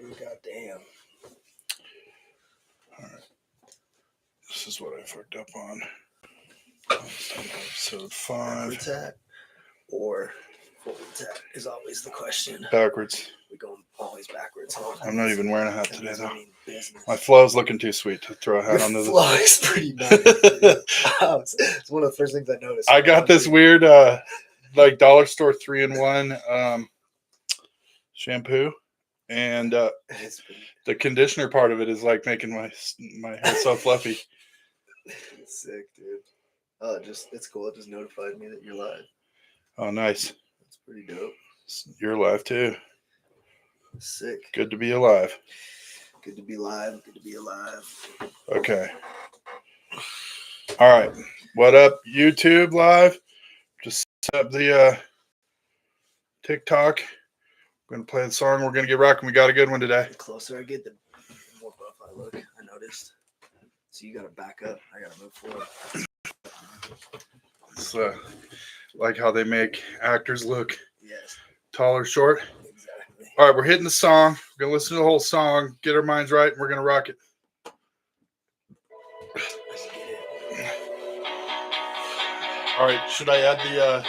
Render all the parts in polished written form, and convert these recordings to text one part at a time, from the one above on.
Goddamn. All right. This is what I fucked up on. Episode 5. Backwards hat or forwards hat is always the question. Backwards. We're going always backwards. Huh? I'm not even wearing a hat That today, doesn't though. mean business. My flow's looking too sweet to throw a hat on Your this. flow is pretty nice. It's one of the first things I noticed. I got this weird, like dollar store 3-in-1 shampoo, and the conditioner part of it is like making my hair so fluffy. Sick, dude. Oh, it's cool. It just notified me that you're live. Oh, nice. That's pretty dope. You're alive too. Sick. Good to be alive. Good to be live. Good to be alive. Okay. All right. What up, YouTube live? Just set up the TikTok. We're going to play the song. We're going to get rocking. We got a good one today. The closer I get, the more buff I look. I noticed. So you got to back up. I got to move forward. It's like how they make actors look tall or short. Exactly. All right, we're hitting the song. We're going to listen to the whole song, get our minds right, and we're going to rock it. Let's get it. All right, should I add the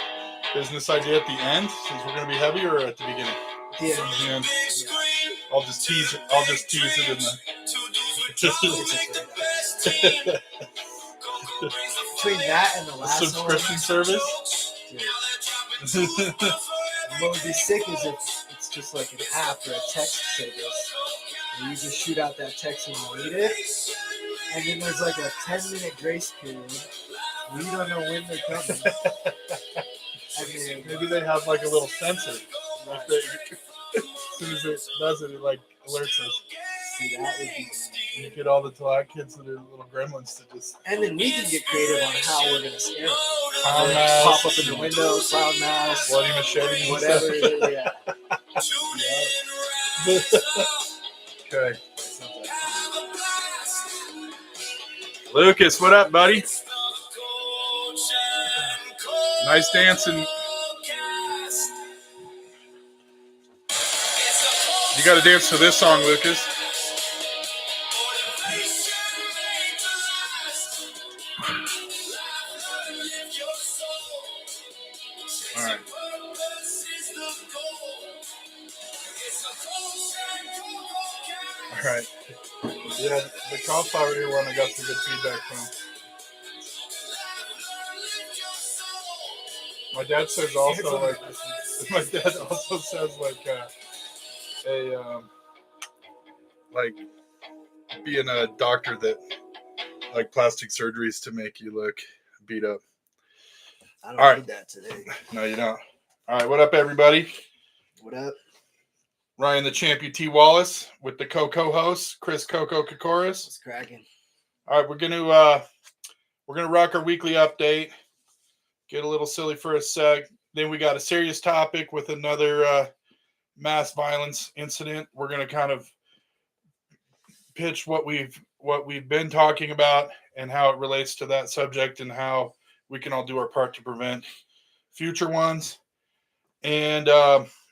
business idea at the end since we're going to be heavy, or at the beginning? Yeah. Yeah. I'll just tease it. I'll just tease it in the. Between that and the last subscription one, service. What would be sick is if it's just like an app or a text service. And you just shoot out that text when you need it. And then there's like a 10-minute grace period. We don't know when they're coming. I mean, maybe they have like a little sensor. Like as soon as it does it, it like alerts us. See, that would be. You get all the black kids that are little gremlins to just. And then we can get creative on how we're gonna scare them. Pop up in the window, cloud mouse, bloody machetes, whatever it is. Yeah. Okay. Lucas, what up, buddy? Nice dancing. You got to dance to this song, Lucas. All right. All right. Yeah, the cauliflower one I got some good feedback from. My dad says also like my dad also says like like being a doctor that like plastic surgeries to make you look beat up. I don't need that today. No, you don't. All right, what up, everybody? What up? Ryan the Champion T. Wallace with the co-host Chris Coco Kokoris. What's cracking? All right, we're gonna rock our weekly update. Get a little silly for a sec. Then we got a serious topic with another mass violence incident. We're gonna kind of pitch what we've been talking about and how it relates to that subject and how we can all do our part to prevent future ones. And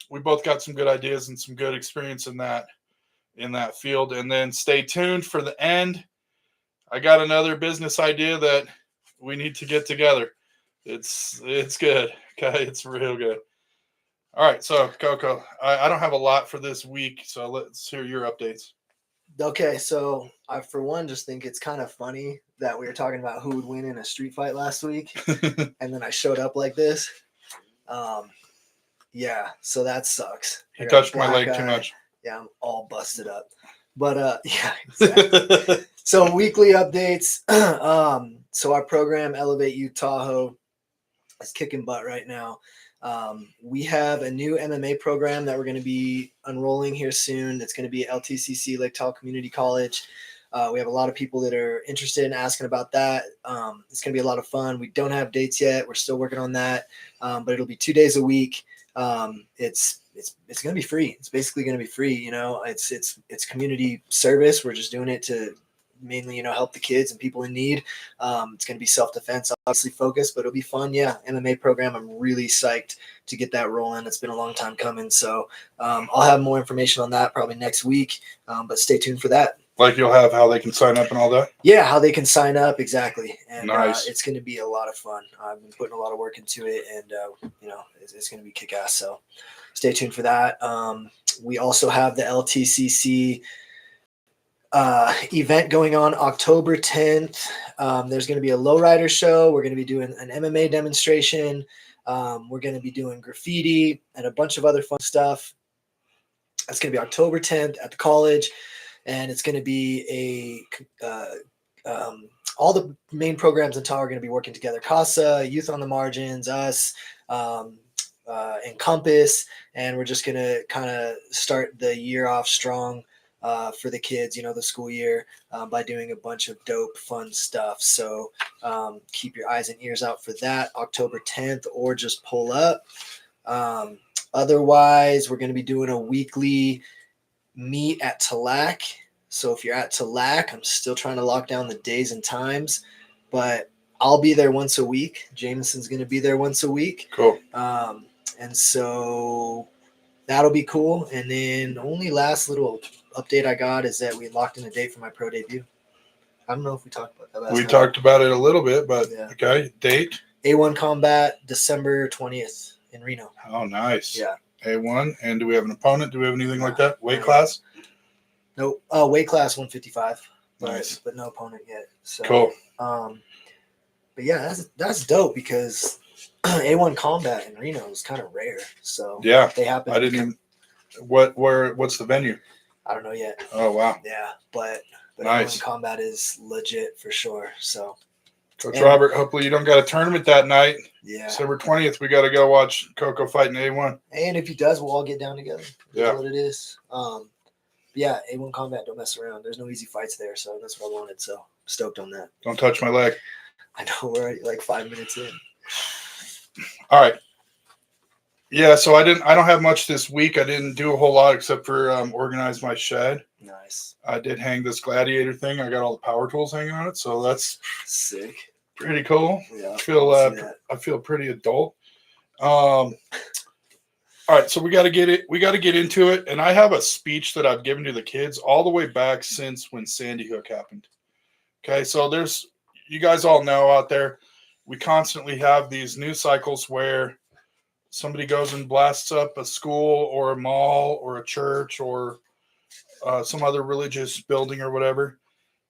we both got some good ideas and some good experience in that field. And then stay tuned for the end. I got another business idea that we need to get together. It's good. Okay, it's real good. All right, so Coco, I don't have a lot for this week, so let's hear your updates. Okay, so I, for one, just think it's kind of funny that we were talking about who would win in a street fight last week, and then I showed up like this. Yeah, so that sucks. You touched my leg too much. Yeah, I'm all busted up. But yeah, exactly. So weekly updates. So our program, Elevate Youth Tahoe, is kicking butt right now. We have a new MMA program that we're going to be unrolling here soon. It's going to be at LTCC, Lake Tahoe Community College. We have a lot of people that are interested in asking about that. It's going to be a lot of fun. We don't have dates yet. We're still working on that, but it'll be 2 days a week. It's going to be free. It's basically going to be free. You know, it's community service. We're just doing it to mainly, help the kids and people in need. It's going to be self-defense, obviously focused, but it'll be fun. Yeah, MMA program. I'm really psyched to get that rolling. It's been a long time coming. So I'll have more information on that probably next week, but stay tuned for that. Like you'll have how they can sign up and all that? Yeah, how they can sign up, exactly. And nice. It's going to be a lot of fun. I've been putting a lot of work into it, and, it's going to be kick-ass. So stay tuned for that. We also have the LTCC event going on October 10th. There's going to be a lowrider show. We're going to be doing an MMA demonstration. We're going to be doing graffiti and a bunch of other fun stuff. That's going to be October 10th at the college. And it's going to be all the main programs in town are going to be working together. CASA, Youth on the Margins, us, and Compass. And we're just going to kind of start the year off strong for the kids, the school year, by doing a bunch of dope, fun stuff. So keep your eyes and ears out for that October 10th, or just pull up. Otherwise, we're going to be doing a weekly meet at TLAC. So if you're at TLAC, I'm still trying to lock down the days and times, but I'll be there once a week. Jameson's going to be there once a week. Cool. And so that'll be cool. And then only last little update I got is that we locked in a date for my pro debut. I don't know if we talked about that last time. We talked about it a little bit, but yeah. Okay. Date? A1 Combat, December 20th in Reno. Oh, nice. Yeah. A1. And do we have an opponent? Do we have anything like that? Weight class? No. Weight class 155. Nice. But no opponent yet. So, cool. But yeah, that's dope because A1 Combat in Reno is kind of rare. So yeah, they happen. I didn't even. What's the venue? I don't know yet. Oh wow. Yeah, but nice. A1 Combat is legit for sure. So, Coach Robert, hopefully you don't got a tournament that night. Yeah. December 20th, we got to go watch Coco fight in A1. And if he does, we'll all get down together. Yeah. That's what it is. Yeah, A1 Combat, don't mess around. There's no easy fights there, so that's what I wanted. So stoked on that. Don't touch my leg. I know, we're already like 5 minutes in. All right. Yeah, so I don't have much this week. I didn't do a whole lot except for organize my shed. Nice. I did hang this gladiator thing. I got all the power tools hanging on it, so that's sick. Pretty cool. Yeah. I feel pretty adult. All right, so we got to get into it, and I have a speech that I've given to the kids all the way back since when Sandy Hook happened. Okay, so you guys all know out there, we constantly have these news cycles where somebody goes and blasts up a school or a mall or a church or some other religious building or whatever,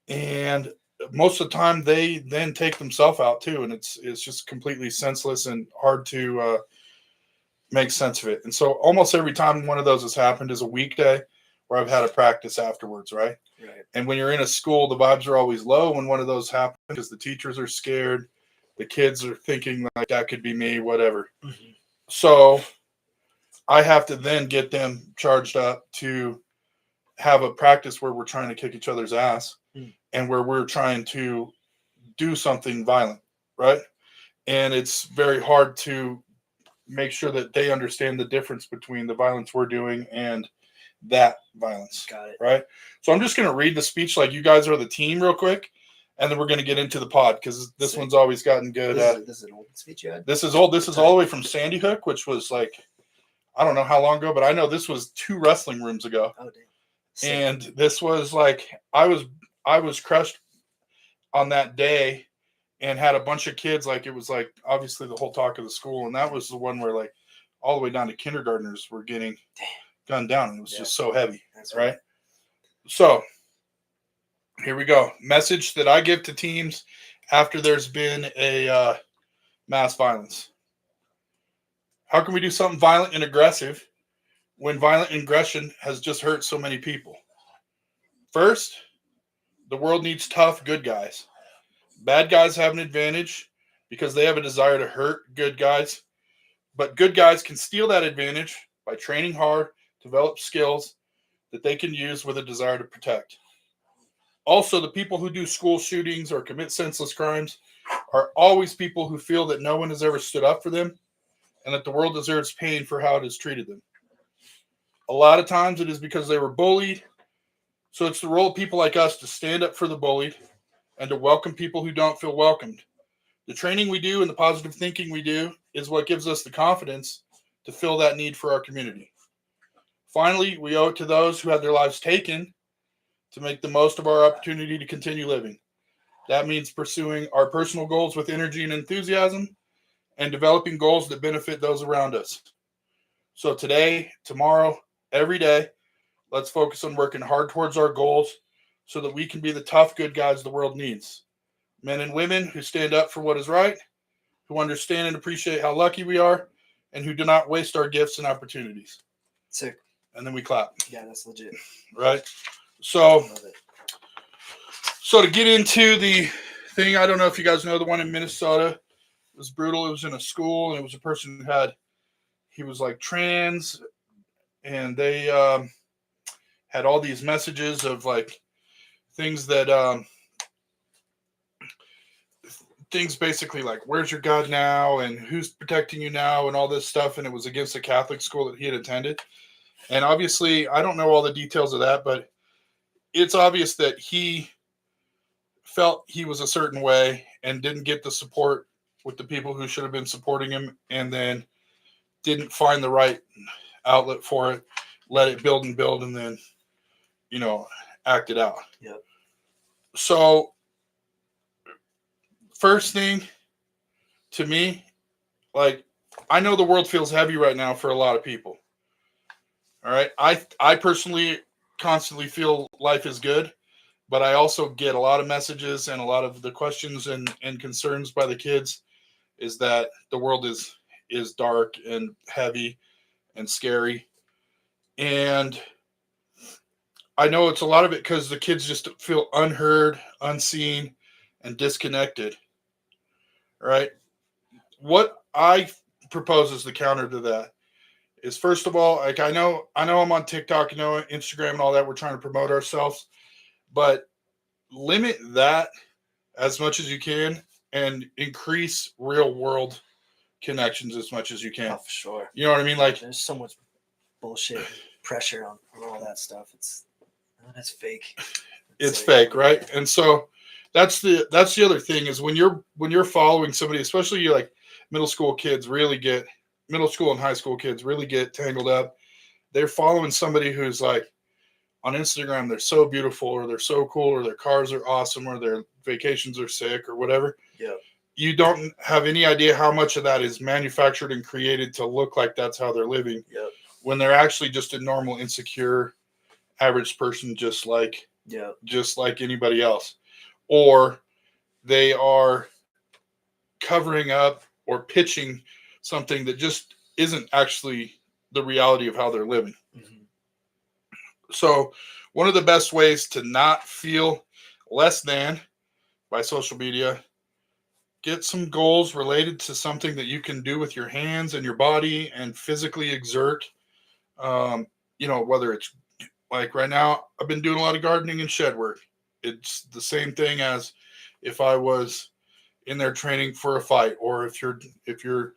and most of the time they then take themselves out too, and it's just completely senseless and hard to make sense of it. And so almost every time one of those has happened is a weekday where I've had a practice afterwards, right? Right. And when you're in a school, the vibes are always low when one of those happens because the teachers are scared. The kids are thinking like that could be me, whatever. Mm-hmm. So I have to then get them charged up to have a practice where we're trying to kick each other's ass and where we're trying to do something violent, right? And it's very hard to make sure that they understand the difference between the violence we're doing and that violence. Got it. Right? So I'm just going to read the speech like you guys are the team real quick, and then we're going to get into the pod because this one's always gotten good. This is an old speech you had? This is old. This is all the way from Sandy Hook, which was like, I don't know how long ago, but I know this was 2 wrestling rooms ago. Oh, damn. And this was like, I was crushed on that day and had a bunch of kids. Like, it was like, obviously the whole talk of the school. And that was the one where like all the way down to kindergartners were getting gunned down. It was just so heavy. That's right. So here we go. Message that I give to teams after there's been a mass violence. How can we do something violent and aggressive when violent aggression has just hurt so many people? First, the world needs tough, good guys. Bad guys have an advantage because they have a desire to hurt good guys. But good guys can steal that advantage by training hard, develop skills that they can use with a desire to protect. Also, the people who do school shootings or commit senseless crimes are always people who feel that no one has ever stood up for them and that the world deserves pain for how it has treated them. A lot of times it is because they were bullied, So it's the role of people like us to stand up for the bullied and to welcome people who don't feel welcomed. The training we do and the positive thinking we do is what gives us the confidence to fill that need for our community. Finally, we owe it to those who had their lives taken to make the most of our opportunity to continue living. That means pursuing our personal goals with energy and enthusiasm and developing goals that benefit those around us. So today, tomorrow, every day, let's focus on working hard towards our goals so that we can be the tough, good guys the world needs. Men and women who stand up for what is right, who understand and appreciate how lucky we are, and who do not waste our gifts and opportunities. Sick. And then we clap. Yeah, that's legit. Right? So, Love it. so to get into the thing, I don't know if you guys know the one in Minnesota. It was brutal. It was in a school, and it was a person who he was like trans, and they had all these messages of like things that things basically like, where's your God now, and who's protecting you now, and all this stuff. And it was against a Catholic school that he had attended. And obviously, I don't know all the details of that, but it's obvious that he felt he was a certain way and didn't get the support with the people who should have been supporting him, and then didn't find the right outlet for it, let it build, and then, act it out. Yep. So, first thing to me, like, I know the world feels heavy right now for a lot of people. All right. I personally constantly feel life is good, but I also get a lot of messages, and a lot of the questions and concerns by the kids is that the world is dark and heavy and scary. And I know it's a lot of it because the kids just feel unheard, unseen, and disconnected. Right? What I propose as the counter to that is, first of all, like, I know I'm on TikTok, Instagram and all that. We're trying to promote ourselves, but limit that as much as you can and increase real world connections as much as you can. Oh, for sure. You know what I mean? Like, there's so much bullshit pressure on all that stuff. That's fake. It's fake, right? And so that's the other thing is when you're following somebody, especially you like middle school and high school kids really get tangled up. They're following somebody who's like on Instagram, they're so beautiful, or they're so cool, or their cars are awesome, or their vacations are sick, or whatever. Yeah. You don't have any idea how much of that is manufactured and created to look like that's how they're living. Yep. When they're actually just a normal, insecure, average person, just like anybody else. Or they are covering up or pitching something that just isn't actually the reality of how they're living. Mm-hmm. So one of the best ways to not feel less than by social media, get some goals related to something that you can do with your hands and your body and physically exert. Whether it's like right now, I've been doing a lot of gardening and shed work. It's the same thing as if I was in there training for a fight, or if you're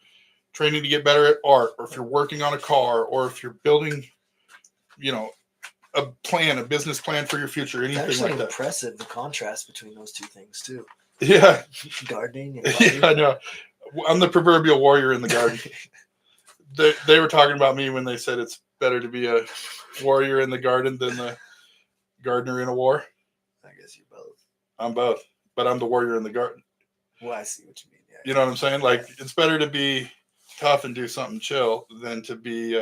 training to get better at art, or if you're working on a car, or if you're building, a business plan for your future, anything it's like that. Impressive, the contrast between those two things too. Yeah. Gardening and yeah, I know. I'm the proverbial warrior in the garden. They were talking about me when they said it's better to be a warrior in the garden than the gardener in a war. I guess you're both. I'm both, but I'm the warrior in the garden. Well, I see what you mean. Yeah. You know what I'm saying? Like, it's better to be tough and do something chill than to be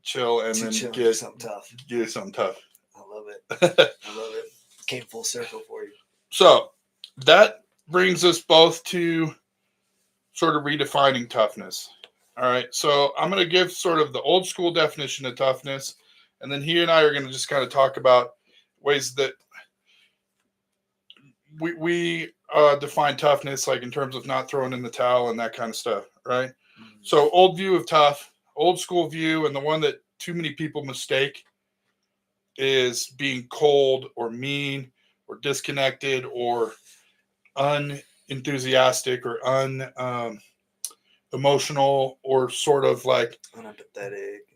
chill and then get something tough. Do something tough. I love it. Came full circle for you. So that brings us both to sort of redefining toughness. All right. So I'm going to give sort of the old school definition of toughness. And then he and I are going to just kind of talk about ways that we define toughness, like in terms of not throwing in the towel and that kind of stuff. Right. Mm-hmm. So old school view, and the one that too many people mistake, is being cold or mean or disconnected or unenthusiastic or emotional, or sort of like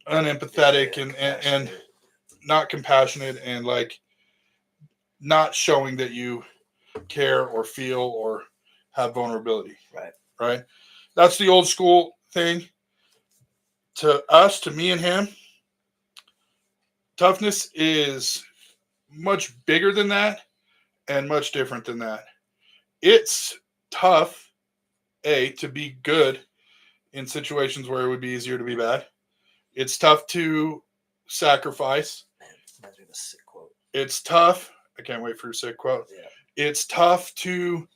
unempathetic, and not compassionate and like not showing that you care or feel or have vulnerability. Right. That's the old school thing. To us, to me and him, toughness is much bigger than that and much different than that. It's tough, to be good in situations where it would be easier to be bad. It's tough to sacrifice. Man, reminds me of a sick quote. It's tough. I can't wait for your sick quote. Yeah. It's tough to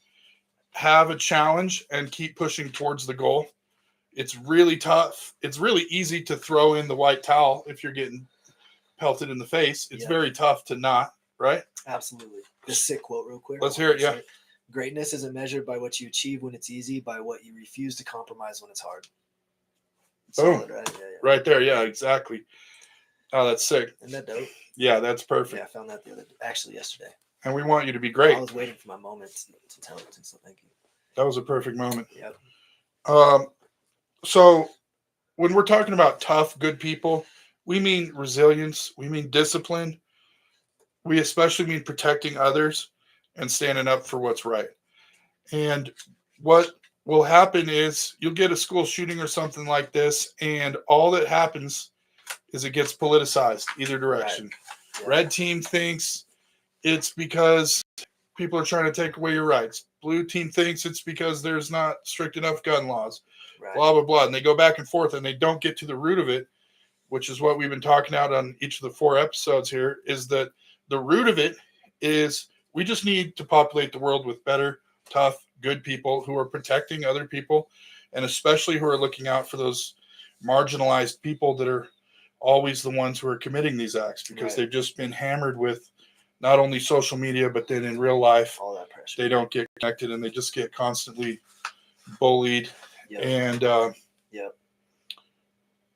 have a challenge and keep pushing towards the goal. It's really tough. It's really easy to throw in the white towel if you're getting pelted in the face. It's very tough to not, right? Absolutely. This sick quote real quick. Let's hear it, yeah. Greatness isn't measured by what you achieve when it's easy, by what you refuse to compromise when it's hard. Boom. Solid, right? Yeah. Right there, yeah, exactly. Oh, that's sick. Isn't that dope? Yeah, that's perfect. Yeah, I found that yesterday. And we want you to be great. I was waiting for my moment to tell it, so thank you. That was a perfect moment. Yep. So when we're talking about tough, good people, we mean resilience, we mean discipline, we especially mean protecting others and standing up for what's right. And what will happen is you'll get a school shooting or something like this, and all that happens is it gets politicized either direction. Right. Yeah. Red team thinks it's because people are trying to take away your rights. Blue team thinks it's because there's not strict enough gun laws. Right. Blah, blah, blah. And they go back and forth and they don't get to the root of it, which is what we've been talking about on each of the 4 episodes here, is that the root of it is we just need to populate the world with better, tough, good people who are protecting other people, and especially who are looking out for those marginalized people that are always the ones who are committing these acts, because they've just been hammered with not only social media, but then in real life, all that pressure. They don't get connected and they just get constantly bullied. Yep. And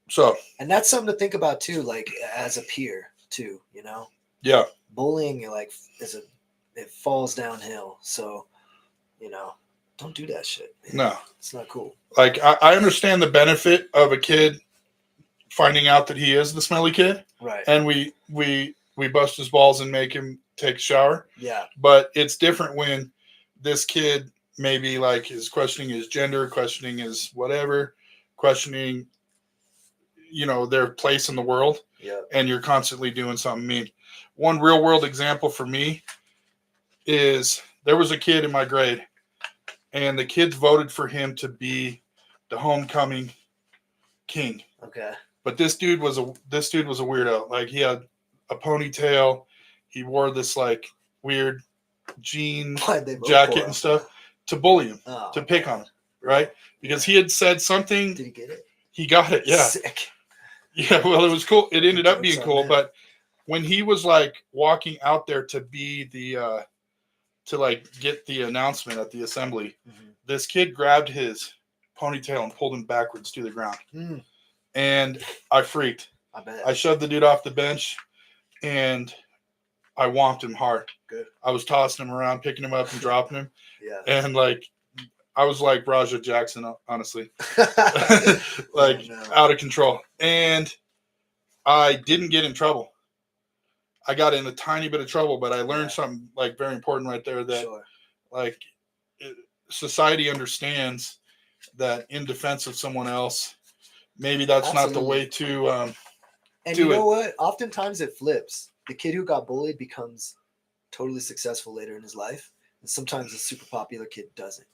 so, and that's something to think about too, like as a peer too, you know? Yeah. Bullying, like, it falls downhill. So, you know, don't do that shit. No. It's not cool. Like, I understand the benefit of a kid finding out that he is the smelly kid. Right. And we bust his balls and make him take a shower. Yeah. But it's different when this kid maybe like is questioning his gender, questioning his whatever, questioning, you know, their place in the world. Yeah. And you're constantly doing something mean. One real world example for me is there was a kid in my grade, and the kids voted for him to be the homecoming king. Okay. But this dude was a weirdo. Like, he had a ponytail. He wore this like weird jean jacket and stuff to bully him, to pick on him, right? Because he had said something. Did he get it? He got it. Yeah. Sick. Yeah. Well, it was cool. It ended up being cool. But when he was like walking out there to be the, to like get the announcement at the assembly, this kid grabbed his ponytail and pulled him backwards to the ground. And I freaked. I bet. I shoved the dude off the bench and I whomped him hard. Good. I was tossing him around, picking him up and dropping him. Yeah. And like, I was like Raja Jackson, honestly. Like, out of control. And I didn't get in trouble. I got in a tiny bit of trouble, but I learned something like very important right there, that like society understands that in defense of someone else, maybe that's not the way to and you know what? Oftentimes it flips. The kid who got bullied becomes totally successful later in his life, and sometimes the super popular kid doesn't.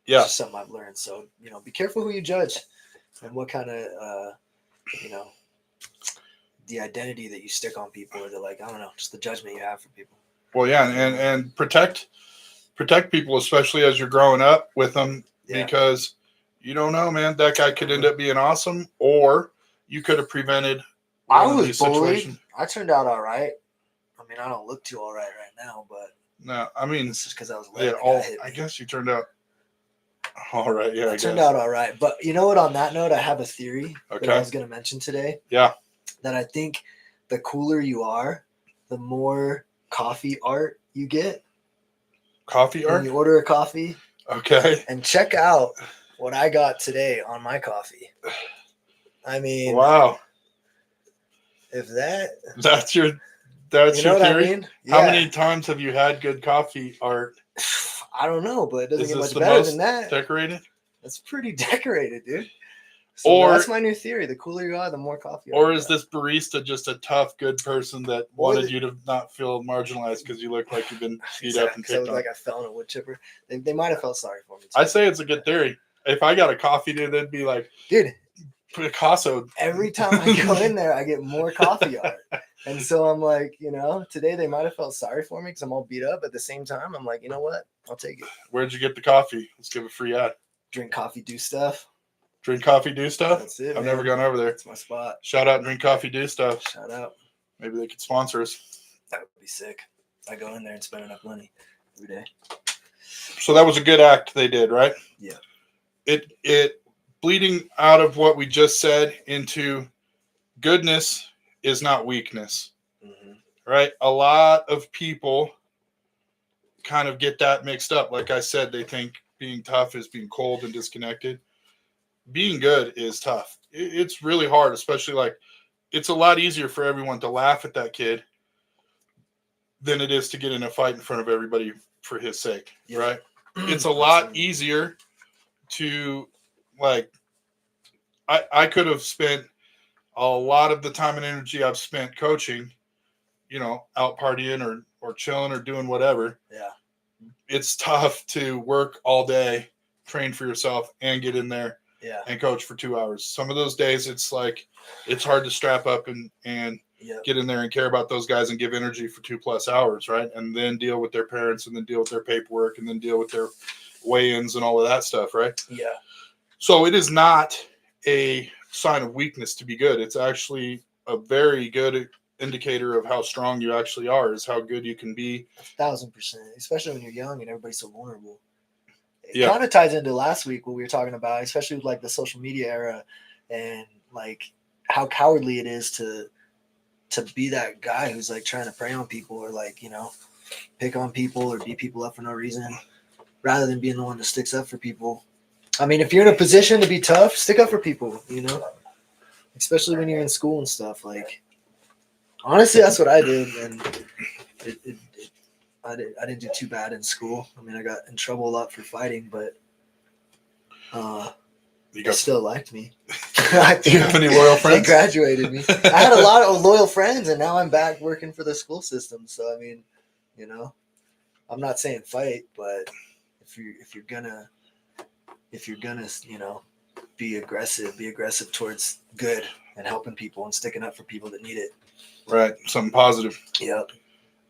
Yeah. It's just something I've learned. So, you know, be careful who you judge and what kind of, you know, the identity that you stick on people, or like, I don't know, just the judgment you have for people. Well, yeah. And protect people, especially as you're growing up with them, because you don't know, man, that guy could end up being awesome, or you could have prevented. I was bullied. I turned out all right. I mean, I don't look too all right now, but no, I mean, it's just because I was late. I guess you turned out all right. Yeah, I turned out all right. But you know what? On that note, I have a theory that I was going to mention today. Yeah. That I think the cooler you are, the more coffee art you get. Coffee art? When you order a coffee. Okay. And check out what I got today on my coffee. I mean. Wow. If that, That's your you know what I theory? mean? How Yeah. many times have you had good coffee, Art? I don't know, but it doesn't Is get this much the better most than that. decorated? That's pretty decorated, dude. So Or that's my new theory. The cooler you are, the more coffee. Or is this barista just a tough, good person that wanted you to not feel marginalized because you look like you've been beat up and Because I picked was on? like I fell in a wood chipper. They might have felt sorry for me. Too. I say it's a good theory. If I got a coffee, dude, they'd be like, dude, Picasso. Every time I go in there, I get more coffee art. And so I'm like, today they might have felt sorry for me because I'm all beat up. At the same time, I'm like, you know what? I'll take it. Where'd you get the coffee? Let's give a free ad. Drink coffee, do stuff. Drink coffee, do stuff? That's it. I've never gone over there. That's my spot. Shout out, Drink Coffee, Do Stuff. Shout out. Maybe they could sponsor us. That would be sick. I go in there and spend enough money every day. So that was a good act they did, right? Yeah. It bleeding out of what we just said into goodness is not weakness, right? A lot of people kind of get that mixed up. Like I said, they think being tough is being cold and disconnected. Being good is tough. It's really hard, especially like it's a lot easier for everyone to laugh at that kid than it is to get in a fight in front of everybody for his sake, right? It's a lot easier to like, I could have spent a lot of the time and energy I've spent coaching, out partying or chilling or doing whatever. Yeah. It's tough to work all day, train for yourself, and get in there and coach for 2 hours. Some of those days it's like it's hard to strap up and get in there and care about those guys and give energy for 2+ hours, right? And then deal with their parents and then deal with their paperwork and then deal with their weigh-ins and all of that stuff, right? Yeah. So it is not a sign of weakness to be good. It's actually a very good indicator of how strong you actually are, is how good you can be. 1,000%, especially when you're young and everybody's so vulnerable. It kind of ties into last week what we were talking about, especially with like the social media era and like how cowardly it is to be that guy who's like trying to prey on people or like, pick on people or beat people up for no reason rather than being the one that sticks up for people. I mean, if you're in a position to be tough, stick up for people, especially when you're in school and stuff. Like, honestly, that's what I did. And I didn't do too bad in school. I mean, I got in trouble a lot for fighting, but they still liked me. Do you have any loyal friends? They graduated me. I had a lot of loyal friends, and now I'm back working for the school system. So, I mean, I'm not saying fight, but if you're gonna be aggressive towards good and helping people and sticking up for people that need it. Right, something positive. Yep.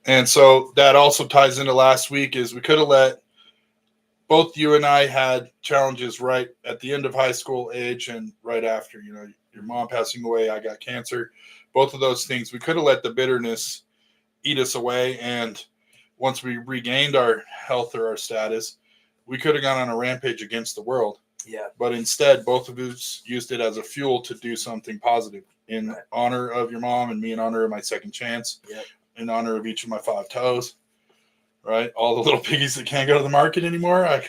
And so that also ties into last week is we could have let both you and I had challenges right at the end of high school age and right after, your mom passing away, I got cancer, both of those things. We could have let the bitterness eat us away. And once we regained our health or our status, we could have gone on a rampage against the world. Yeah. But instead, both of us used it as a fuel to do something positive in honor of your mom and me in honor of my second chance. Yep. In honor of each of my 5 toes, right? All the little piggies that can't go to the market anymore. I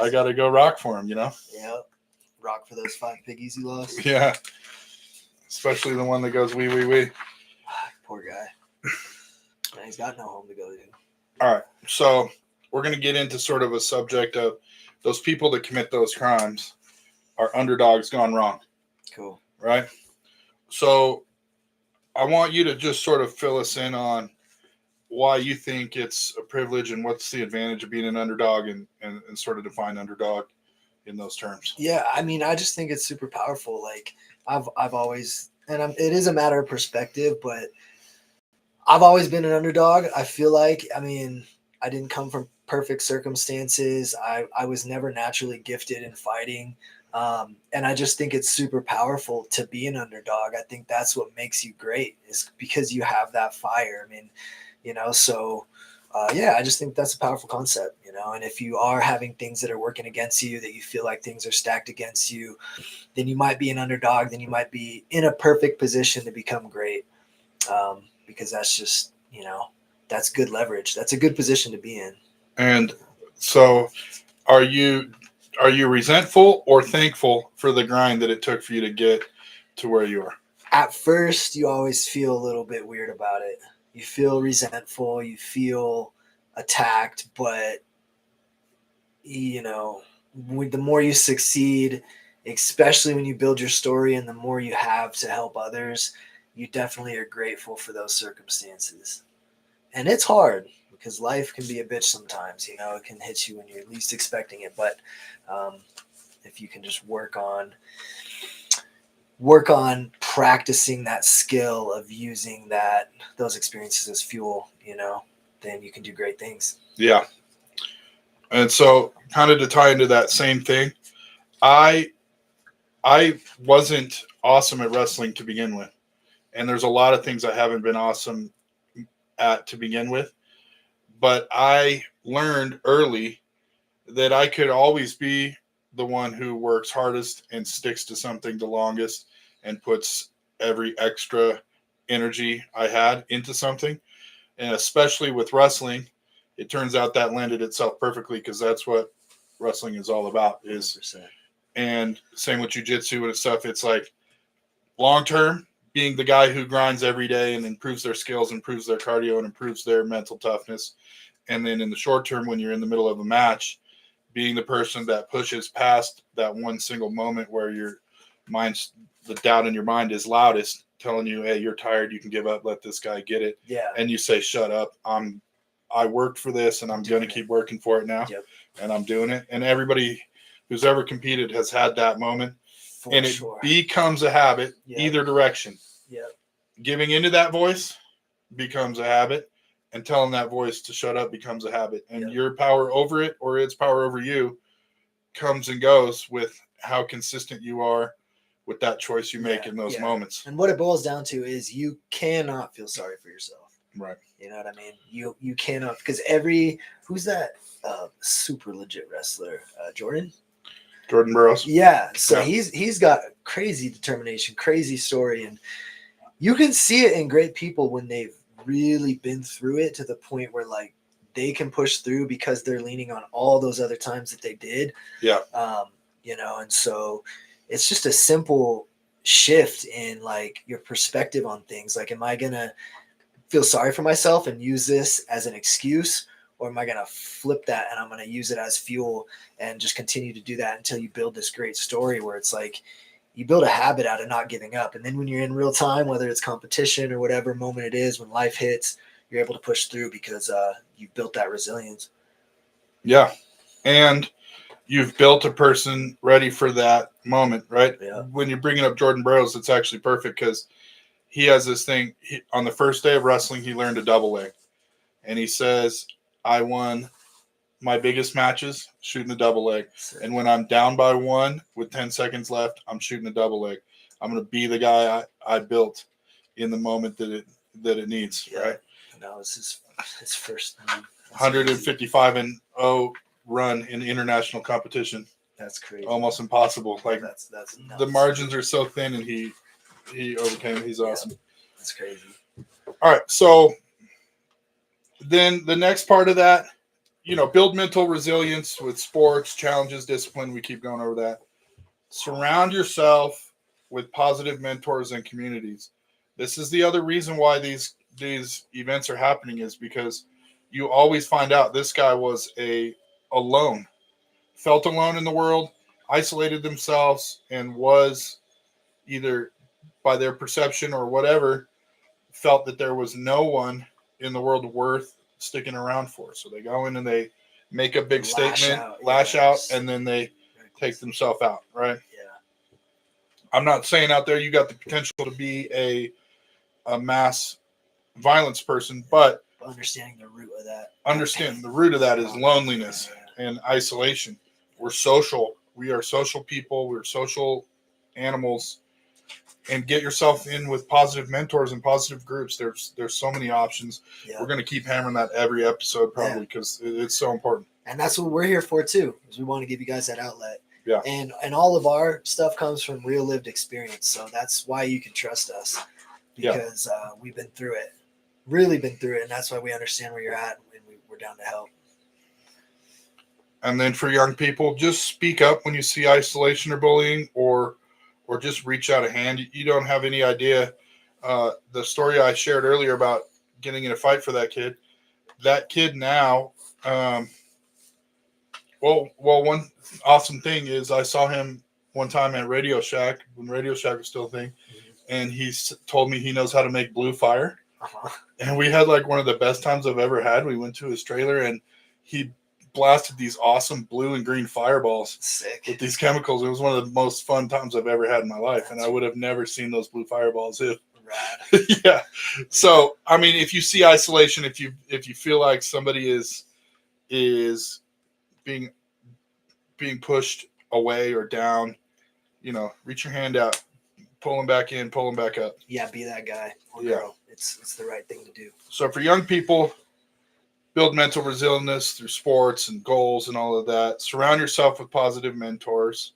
gotta go rock for them, Yeah. Rock for those 5 piggies you lost. Yeah. Especially the one that goes wee, wee, wee. Poor guy. Man, he's got no home to go to. All right. So we're going to get into sort of a subject of those people that commit those crimes are underdogs gone wrong. Cool. Right? So I want you to just sort of fill us in on why you think it's a privilege and what's the advantage of being an underdog and sort of define underdog in those terms. Yeah, I mean, I just think it's super powerful. Like I've always, and it is a matter of perspective, but I've always been an underdog. I feel like, I mean, I didn't come from perfect circumstances. I was never naturally gifted in fighting. And I just think it's super powerful to be an underdog. I think that's what makes you great, is because you have that fire. I mean, so I just think that's a powerful concept, and if you are having things that are working against you, that you feel like things are stacked against you, then you might be an underdog. Then you might be in a perfect position to become great. Because that's just, that's good leverage. That's a good position to be in. And so are you resentful or thankful for the grind that it took for you to get to where you are? at first you always feel a little bit weird about it. You feel resentful, you feel attacked, but you know, the more you succeed, especially when you build your story and the more you have to help others, you definitely are grateful for those circumstances. And it's hard because life can be a bitch sometimes, you know, it can hit you when you're least expecting it. But if you can just work on practicing that skill of using those experiences as fuel, you know, then you can do great things. Yeah. And so kind of to tie into that same thing, I wasn't awesome at wrestling to begin with. And there's a lot of things I haven't been awesome at to begin with. But I learned early that I could always be the one who works hardest and sticks to something the longest and puts every extra energy I had into something. And especially with wrestling, it turns out that landed itself perfectly because that's what wrestling is all about. 100%. And same with jiu-jitsu and stuff. It's like long term, being the guy who grinds every day and improves their skills, improves their cardio, and improves their mental toughness. And then in the short term, when you're in the middle of a match, being the person that pushes past that one single moment where your mind's, the doubt in your mind is loudest, telling you, hey, you're tired, you can give up, let this guy get it. Yeah. And you say, shut up, I worked for this and I'm going to keep working for it now. Yep. And I'm doing it. And everybody who's ever competed has had that moment. For and sure. It becomes a habit, either direction. Yep. Giving into that voice becomes a habit, and telling that voice to shut up becomes a habit. And your power over it or its power over you comes and goes with how consistent you are with that choice you make in those moments. And what it boils down to is you cannot feel sorry for yourself. Right. You know what I mean? You cannot, because who's that super legit wrestler? Jordan Burroughs. Yeah. So he's got crazy determination, crazy story, and you can see it in great people when they've really been through it to the point where like they can push through because they're leaning on all those other times that they did. Yeah. You know, and so it's just a simple shift in like your perspective on things. Like, am I gonna feel sorry for myself and use this as an excuse, or am I gonna flip that and I'm gonna use it as fuel and just continue to do that until you build this great story where it's like you build a habit out of not giving up. And then when you're in real time, whether it's competition or whatever moment it is, when life hits, you're able to push through because you've built that resilience. Yeah. And you've built a person ready for that moment, right? Yeah. When you're bringing up Jordan Burroughs, it's actually perfect because he has this thing. On the first day of wrestling, he learned a double leg. And he says, I won my biggest matches shooting a double leg. And when I'm down by one with 10 seconds left, I'm shooting a double leg. I'm going to be the guy I built in the moment that it needs, right? And that was his first 155-0 run in international competition. That's crazy. Almost impossible. Like that's nuts. The margins are so thin, and he overcame it. He's awesome. That's crazy. All right, so then the next part of that, build mental resilience with sports, challenges, discipline. We keep going over that. Surround yourself with positive mentors and communities. This is the other reason why these events are happening, is because you always find out this guy was alone, felt alone in the world, isolated themselves, and was either by their perception or whatever, felt that there was no one in the world worth sticking around for. So they go in and they make a big statement, lash out, and then they take themselves out, right? Yeah. I'm not saying out there you got the potential to be a mass violence person, but understanding the root of that. Understand the root of that is loneliness and isolation. We're social. We are social people. We're social animals. And get yourself in with positive mentors and positive groups. There's so many options. Yeah. We're going to keep hammering that every episode probably because it's so important. And that's what we're here for too, is we want to give you guys that outlet. Yeah. And all of our stuff comes from real lived experience. So that's why you can trust us, because we've been through it, really been through it. And that's why we understand where you're at, and we're down to help. And then for young people, just speak up when you see isolation or bullying, or or just reach out a hand. You don't have any idea. The story I shared earlier about getting in a fight for that kid now, one awesome thing is I saw him one time at Radio Shack when Radio Shack was still a thing, and he told me he knows how to make blue fire. And we had like one of the best times I've ever had. We went to his trailer and he blasted these awesome blue and green fireballs. Sick. With these chemicals. It was one of the most fun times I've ever had in my life, and I would have never seen those blue fireballs if. Rad. Yeah. So I mean, if you see isolation, if you feel like somebody is being pushed away or down, reach your hand out, pull them back in, pull them back up. Yeah, be that guy or Yeah. girl. It's the right thing to do. So for young people, build mental resilience through sports and goals and all of that. Surround yourself with positive mentors.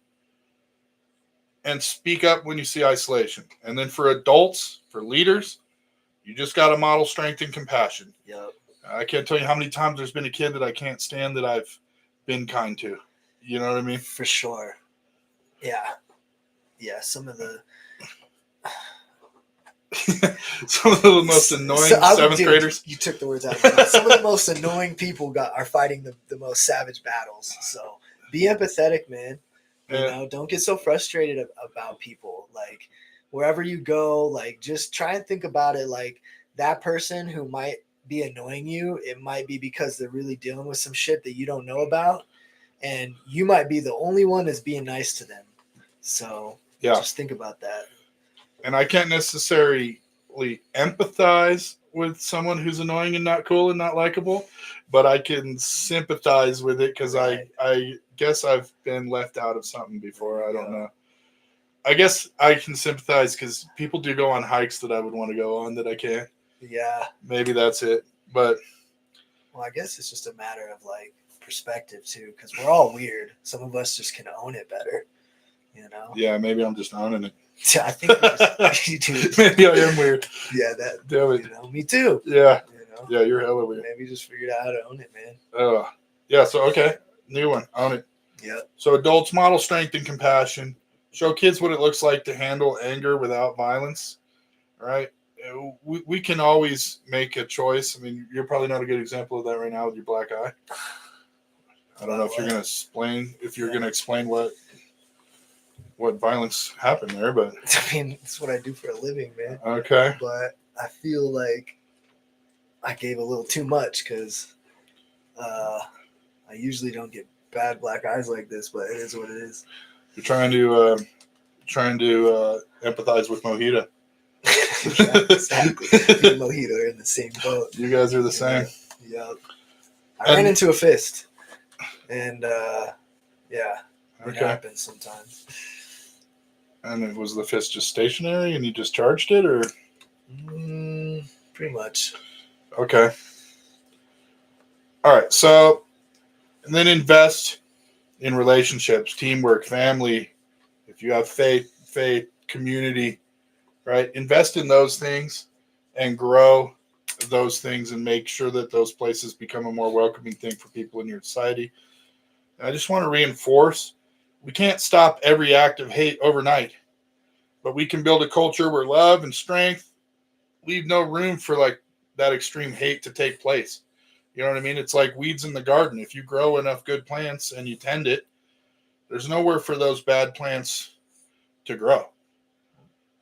And speak up when you see isolation. And then for adults, for leaders, you just got to model strength and compassion. Yep. I can't tell you how many times there's been a kid that I can't stand that I've been kind to. You know what I mean? For sure. Yeah. Yeah, some of the most annoying seventh graders. You took the words out of my mouth. Some of the most annoying people are fighting the most savage battles. So be empathetic, man. Don't get so frustrated about people. Like wherever you go, like just try and think about it like that person who might be annoying you, it might be because they're really dealing with some shit that you don't know about. And you might be the only one that's being nice to them. So just think about that. And I can't necessarily empathize with someone who's annoying and not cool and not likable, but I can sympathize with it because I guess I've been left out of something before. I don't know. I guess I can sympathize because people do go on hikes that I would want to go on that I can't. Yeah. Maybe that's it. But well, I guess it's just a matter of like perspective too, because we're all weird. Some of us just can own it better. Yeah, maybe I'm just owning it. Yeah, I think you do. Maybe I am weird. Yeah, damn it. Me too. Yeah. Yeah, you're hella weird. Maybe just figured out how to own it, man. Yeah, so okay. New one. Own it. Yeah. So adults model strength and compassion. Show kids what it looks like to handle anger without violence. Right? We can always make a choice. I mean, you're probably not a good example of that right now with your black eye. I don't know if you're going to explain what violence happened there, but I mean, it's what I do for a living, man. Okay. But I feel like I gave a little too much because I usually don't get bad black eyes like this, but it is what it is. You're trying to empathize with Mojito. Yeah, exactly. Me and Mojito are in the same boat. You guys are the same. Yep. I ran into a fist, and it happens sometimes. And was the fist just stationary and you just charged it, or? Pretty much. Okay. All right. So, and then invest in relationships, teamwork, family. If you have faith, community, right? Invest in those things and grow those things and make sure that those places become a more welcoming thing for people in your society. And I just want to reinforce, we can't stop every act of hate overnight, but we can build a culture where love and strength leave no room for like that extreme hate to take place. You know what I mean? It's like weeds in the garden. If you grow enough good plants and you tend it, there's nowhere for those bad plants to grow.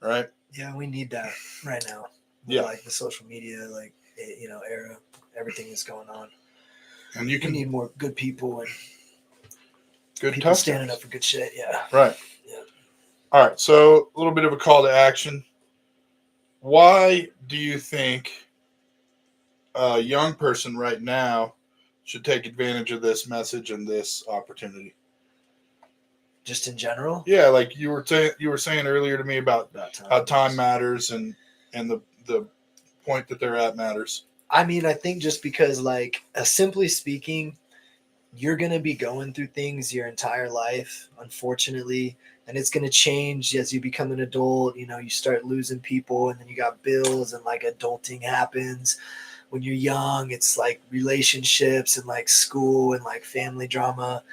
Right? Yeah, we need that right now. Yeah. Like the social media, era, everything is going on. And you can need more good people and good people standing up for good shit. Yeah. Right. Yeah. All right. So a little bit of a call to action. Why do you think a young person right now should take advantage of this message and this opportunity? Just in general? Yeah, like you were saying earlier to me about how time matters and the point that they're at matters. I mean, I think just because, simply speaking, you're going to be going through things your entire life, unfortunately, and it's going to change as you become an adult. You start losing people, and then you got bills, and adulting happens. When you're young, it's relationships and school and family drama.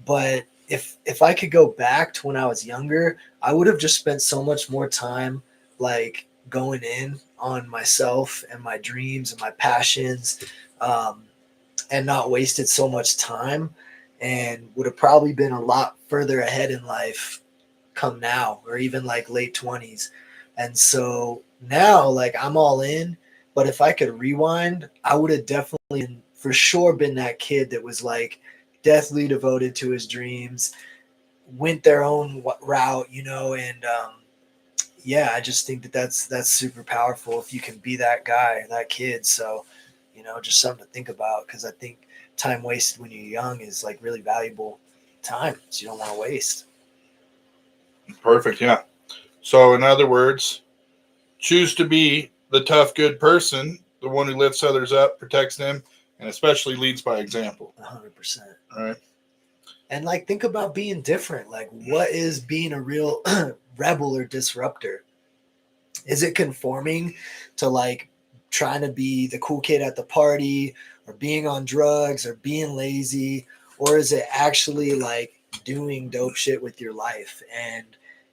But if I could go back to when I was younger, I would have just spent so much more time like going in on myself and my dreams and my passions, um, and not wasted so much time, and would have probably been a lot further ahead in life come now, or even like late 20s. And so now like I'm all in, but if I could rewind, I would have definitely for sure been that kid that was like deathly devoted to his dreams, went their own route, you know. And yeah, I just think that that's super powerful if you can be that guy, that kid. So, you know, just something to think about, because I think time wasted when you're young is like really valuable time, so you don't want to waste. Perfect. Yeah. So, in other words, choose to be the tough, good person, the one who lifts others up, protects them, and especially leads by example. 100%. All right. And like, think about being different. Like, what is being a real rebel or disruptor? Is it conforming to like trying to be the cool kid at the party, or being on drugs, or being lazy? Or is it actually like doing dope shit with your life and,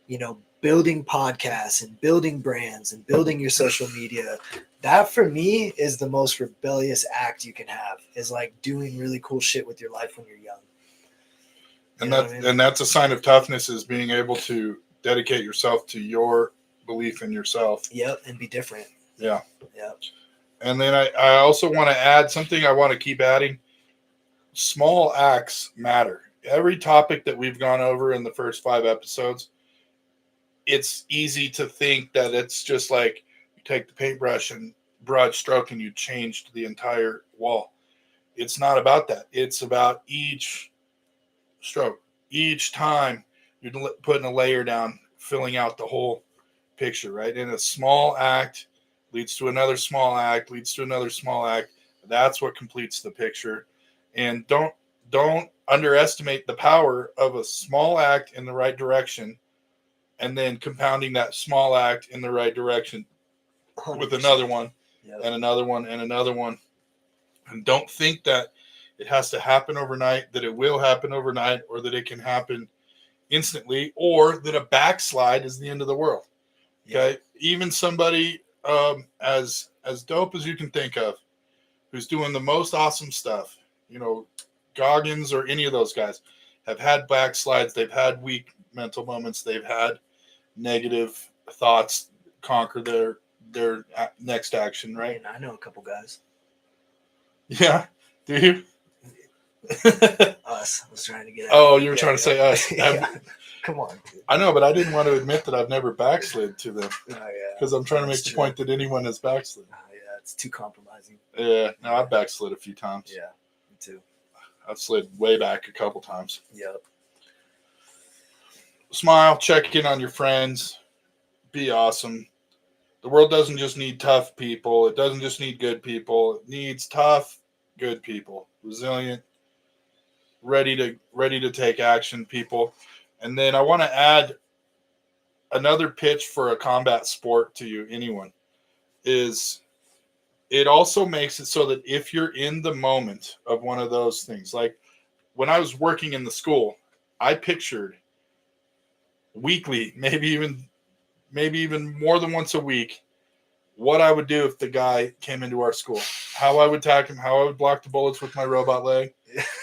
you know, building podcasts and building brands and building your social media? That for me is the most rebellious act you can have, is like doing really cool shit with your life when you're young. And that's a sign of toughness, is being able to dedicate yourself to your belief in yourself. Yep, and be different. Yeah. Yep. And then I also want to add something I want to keep adding. Small acts matter. Every topic that we've gone over in the first 5 episodes, it's easy to think that it's just like you take the paintbrush and broad stroke and you changed the entire wall. It's not about that. It's about each stroke. Each time you're putting a layer down, filling out the whole picture, right? And a small act leads to another small act, leads to another small act. That's what completes the picture. And don't underestimate the power of a small act in the right direction, and then compounding that small act in the right direction 100%. with another one, Yep. and another one, and another one. And don't think that it has to happen overnight, that it will happen overnight, or that it can happen instantly, or that a backslide is the end of the world. Okay. Yep. Even somebody as dope as you can think of, who's doing the most awesome stuff, you know, Goggins or any of those guys, have had backslides. They've had weak mental moments. They've had negative thoughts conquer their next action, right? I know a couple guys. Yeah. Do you? Us. I was trying to get out. Oh, you were trying to say us. Yeah. Come on, dude. I know, but I didn't want to admit that I've never backslid to them. Oh, yeah. Because I'm trying to make the point that anyone has backslid. Oh, yeah, it's too compromising. Yeah, no, I've backslid a few times. Yeah, me too. I've slid way back a couple times. Yep. Smile, check in on your friends, be awesome. The world doesn't just need tough people. It doesn't just need good people. It needs tough, good people, resilient, ready to take action people. And then I want to add another pitch for a combat sport to you, anyone, is it also makes it so that if you're in the moment of one of those things, like when I was working in the school, I pictured weekly, maybe even more than once a week, what I would do if the guy came into our school, how I would attack him, how I would block the bullets with my robot leg.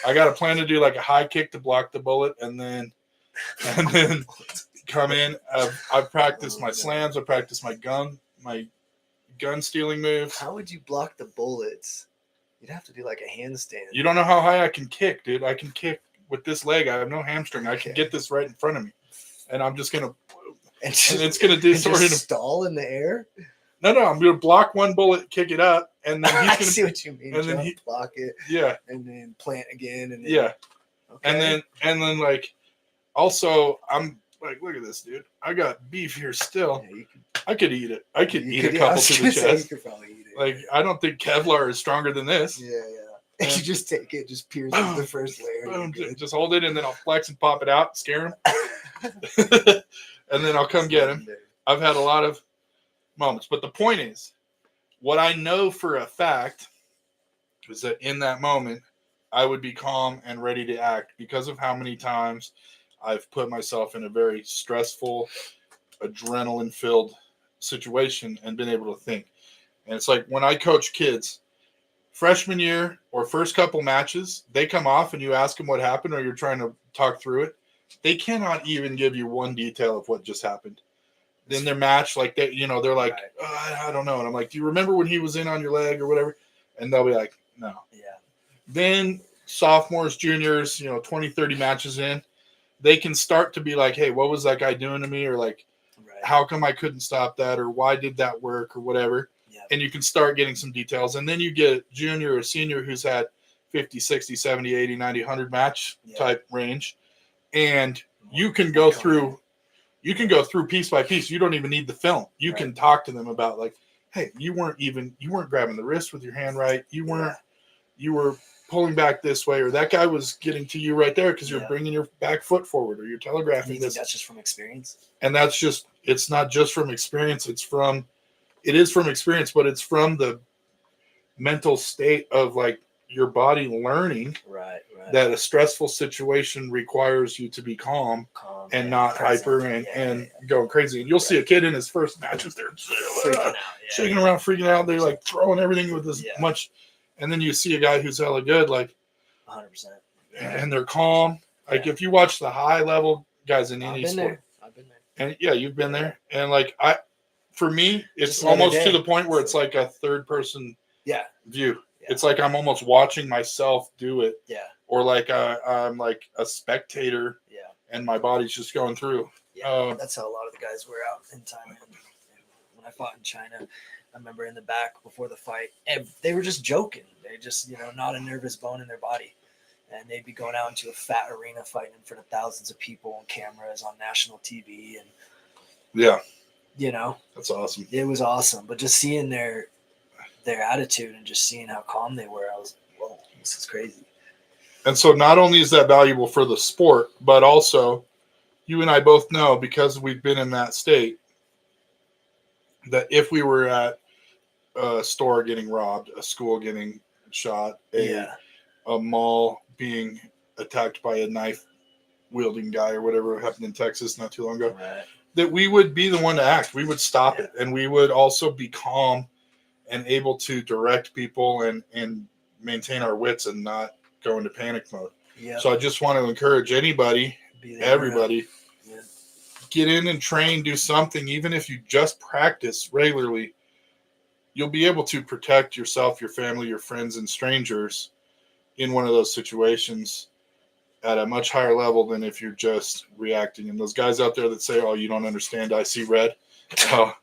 I got a plan to do like a high kick to block the bullet, and then come in. I've practiced my slams. I practiced my gun stealing moves. How would you block the bullets? You'd have to do like a handstand. You don't know how high I can kick, dude. I can kick with this leg. I have no hamstring. I can get this right in front of me, and I'm just gonna. And it's gonna do sort of stall in the air. No, I'm gonna block one bullet, kick it up, and then he's gonna. I see what you mean. And then he block it. Yeah. And then plant again, and then, yeah. Okay. And then like, also I'm like, look at this, dude. I got beef here still. Yeah, I could eat it. I could eat a couple to the chest. You could probably eat it. Like, I don't think Kevlar is stronger than this. Yeah. And you just take it, just pierce the first layer. Boom, just hold it, and then I'll flex and pop it out, scare him, and then I'll come get him. I've had a lot of moments, but the point is, what I know for a fact is that in that moment, I would be calm and ready to act because of how many times I've put myself in a very stressful, adrenaline-filled situation and been able to think. And it's like when I coach kids, freshman year or first couple matches, they come off and you ask them what happened or you're trying to talk through it. They cannot even give you one detail of what just happened. Then their match, like they, they're like, Right. oh, I don't know. And I'm like, do you remember when he was in on your leg or whatever? And they'll be like, no. Yeah. Then sophomores, juniors, 20, 30 matches in, they can start to be like, hey, what was that guy doing to me? Or like, Right. how come I couldn't stop that? Or why did that work or whatever? Yeah. And you can start getting some details. And then you get junior or senior who's had 50, 60, 70, 80, 90, 100 match type range. And you can go through piece by piece. You don't even need the film. You can talk to them about like, hey, you weren't grabbing the wrist with your hand right. You were pulling back this way, or that guy was getting to you right there because you're bringing your back foot forward or you're telegraphing this. That's just from experience. And it's not just from experience. It is from experience, but it's from the mental state of like your body learning that a stressful situation requires you to be calm and not hyper and going crazy. And you'll see a kid in his first matches, they're shaking around, freaking out. They're like throwing everything with as much. And then you see a guy who's hella good, like 100%. And they're calm. Like if you watch the high level guys in any sport. I've been there. And yeah, you've been there. And like for me, it's almost to the point where it's like a third person view. Yeah. It's like I'm almost watching myself do it. Yeah. Or like I'm like a spectator. Yeah. And my body's just going through. Yeah. That's how a lot of the guys were out in Thailand. When I fought in China, I remember in the back before the fight, they were just joking. They just, not a nervous bone in their body. And they'd be going out into a fat arena fighting in front of thousands of people on cameras on national TV. And, that's awesome. It was awesome. But just seeing their attitude and just seeing how calm they were, I was, whoa, this is crazy. And so not only is that valuable for the sport, but also you and I both know, because we've been in that state, that if we were at a store getting robbed, a school getting shot, a mall being attacked by a knife wielding guy or whatever happened in Texas not too long ago, that we would be the one to act. We would stop it. And we would also be calm and able to direct people and maintain our wits and not go into panic mode. Yeah. So I just want to encourage everybody, get in and train, do something. Even if you just practice regularly, you'll be able to protect yourself, your family, your friends, and strangers in one of those situations at a much higher level than if you're just reacting. And those guys out there that say, oh, you don't understand, I see red. Oh,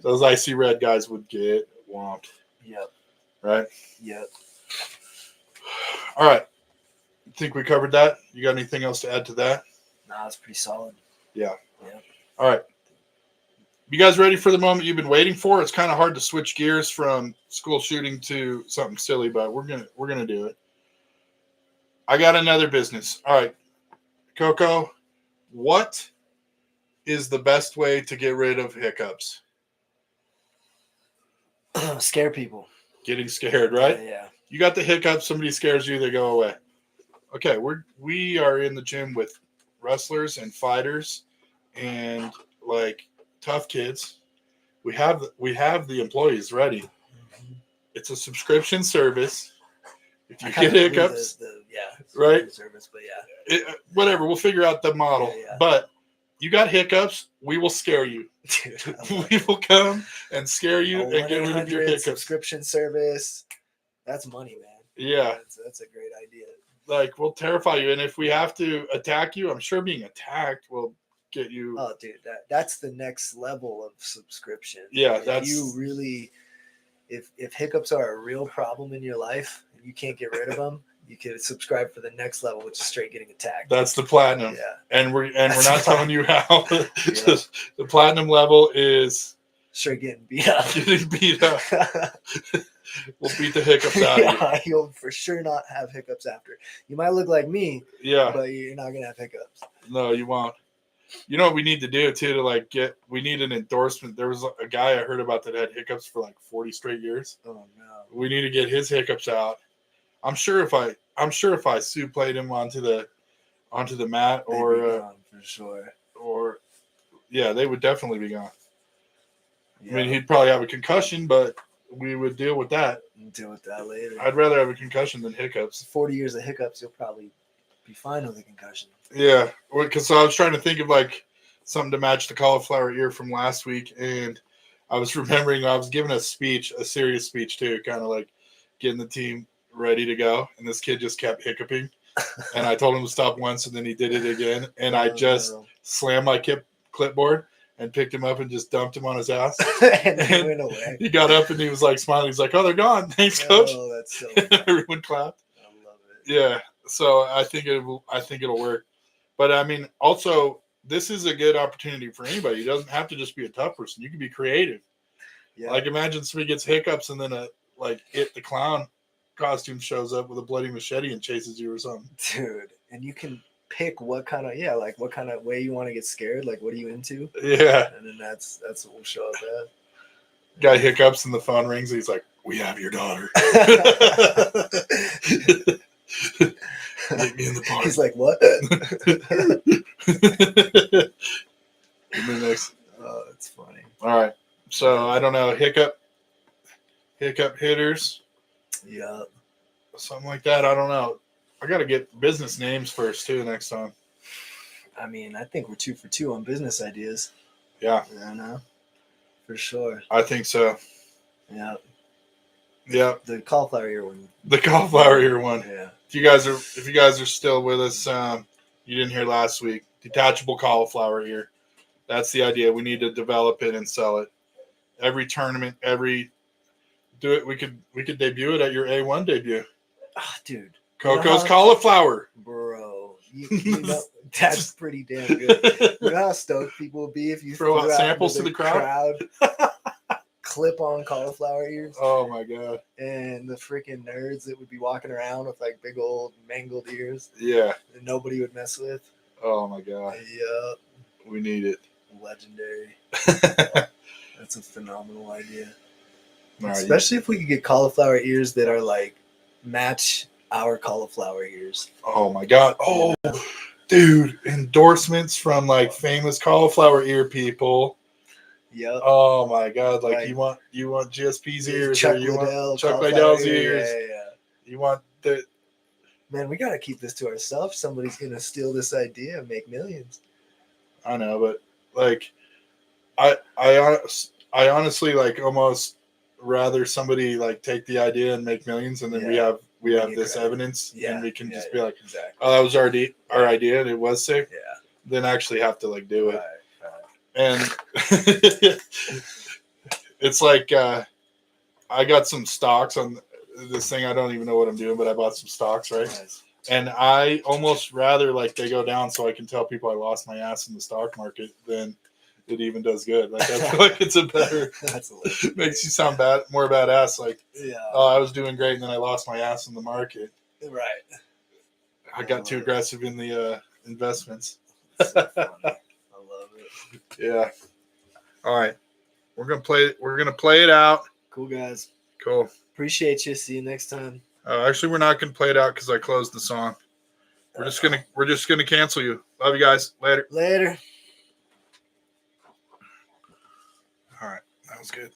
those I see red guys would get whomped. Yep. Right? Yep. All right. I think we covered that. You got anything else to add to that? Nah, it's pretty solid. Yeah. All right. You guys ready for the moment you've been waiting for? It's kind of hard to switch gears from school shooting to something silly, but we're gonna do it. I got another business. All right, Coco, what is the best way to get rid of hiccups? Scare people. Getting scared, right? Yeah. You got the hiccups. Somebody scares you, they go away. Okay, we are in the gym with wrestlers and fighters and like tough kids. We have the employees ready. Mm-hmm. It's a subscription service. If you get hiccups, right? Service, but whatever. We'll figure out the model. Yeah. But you got hiccups, we will scare you. Dude, we will come and scare you and get rid of your hiccups. Subscription service. That's money, man. Yeah, that's a great idea. Like we'll terrify you, and if we have to attack you, I'm sure being attacked will get you. Oh, dude, that's the next level of subscription. Yeah, if you really, if hiccups are a real problem in your life and you can't get rid of them, you can subscribe for the next level, which is straight getting attacked. That's the platinum. Yeah, and we're not telling you how. The platinum level is straight getting beat up. Getting beat up. We'll beat the hiccups out of you. You'll for sure not have hiccups after. You might look like me, but you're not gonna have hiccups. No, you won't. You know what we need to do too we need an endorsement. There was a guy I heard about that had hiccups for like 40 straight years. Oh no. We need to get his hiccups out. I'm sure if I suplayed him onto the mat They'd be or gone for sure. yeah, they would definitely be gone. Yeah. I mean, he'd probably have a concussion, but we would deal with that. We'll deal with that later. I'd rather have a concussion than hiccups. 40 years of hiccups, you'll probably be fine with a concussion. Yeah, because I was trying to think of like something to match the cauliflower ear from last week, and I was remembering I was giving a speech, a serious speech too, kind of like getting the team ready to go, and this kid just kept hiccuping, and I told him to stop once, and then he did it again, and I just slammed my clipboard and picked him up and just dumped him on his ass. And he went away. He got up and he was like smiling. He's like, "Oh, they're gone. Thanks, coach." Oh, that's so funny. Everyone clapped. I love it. Yeah. So I think it'll work. But I mean, also, this is a good opportunity for anybody. It doesn't have to just be a tough person. You can be creative. Yeah. Like imagine somebody gets hiccups and then the clown costume shows up with a bloody machete and chases you or something. Dude, and you can pick what kind of way you want to get scared. Like, what are you into? Yeah. And then that's what will show up as. Guy hiccups and the phone rings. And he's like, "We have your daughter." Meet me in the park. He's like, "What?" And then next. Oh, it's funny. All right. So I don't know, hiccup hitters. Yeah. Something like that. I don't know. I got to get business names first too next time. I mean, I think we're 2 for 2 on business ideas. Yeah. I know. For sure. I think so. Yeah. Yeah. The cauliflower ear one. The cauliflower ear one. Yeah. If you guys are still with us, you didn't hear last week. Detachable cauliflower ear. That's the idea. We need to develop it and sell it. Every tournament, do it. We could debut it at your A1 debut. Oh, dude. Coco's cauliflower. Bro, you know that's pretty damn good. You know how stoked people would be if you throw out out samples into to the crowd? Clip on cauliflower ears. Oh my god. And the freaking nerds that would be walking around with like big old mangled ears. Yeah. That nobody would mess with. Oh my god. Yeah. We need it. Legendary. That's a phenomenal idea. All right. Especially if we could get cauliflower ears that are like match our cauliflower ears. Oh my god. Oh, dude, endorsements from like famous cauliflower ear people. Yep. Oh my god. Like you want GSP's ears Chuck or you Liddell, want Chuck Liddell's ears. Yeah. You want the Man, we gotta keep this to ourselves. Somebody's gonna steal this idea and make millions. I know, but like I honestly like almost rather somebody like take the idea and make millions, and then we have this evidence, and we can just be like, exactly. "Oh, that was our idea, and it was safe." Yeah. Then actually have to like do it, Right. and it's like I got some stocks on this thing. I don't even know what I'm doing, but I bought some stocks, right? Nice. And I almost rather like they go down so I can tell people I lost my ass in the stock market than it even does good. Like I feel like it's a better. Makes you sound more badass. Like, oh, I was doing great, and then I lost my ass in the market. Right. I got too aggressive in the investments. So funny. I love it. Yeah. All right. We're gonna play it out. Cool, guys. Cool. Appreciate you. See you next time. Actually, we're not gonna play it out because I closed the song. We're just gonna cancel you. Love you guys. Later. Later. All right. That was good.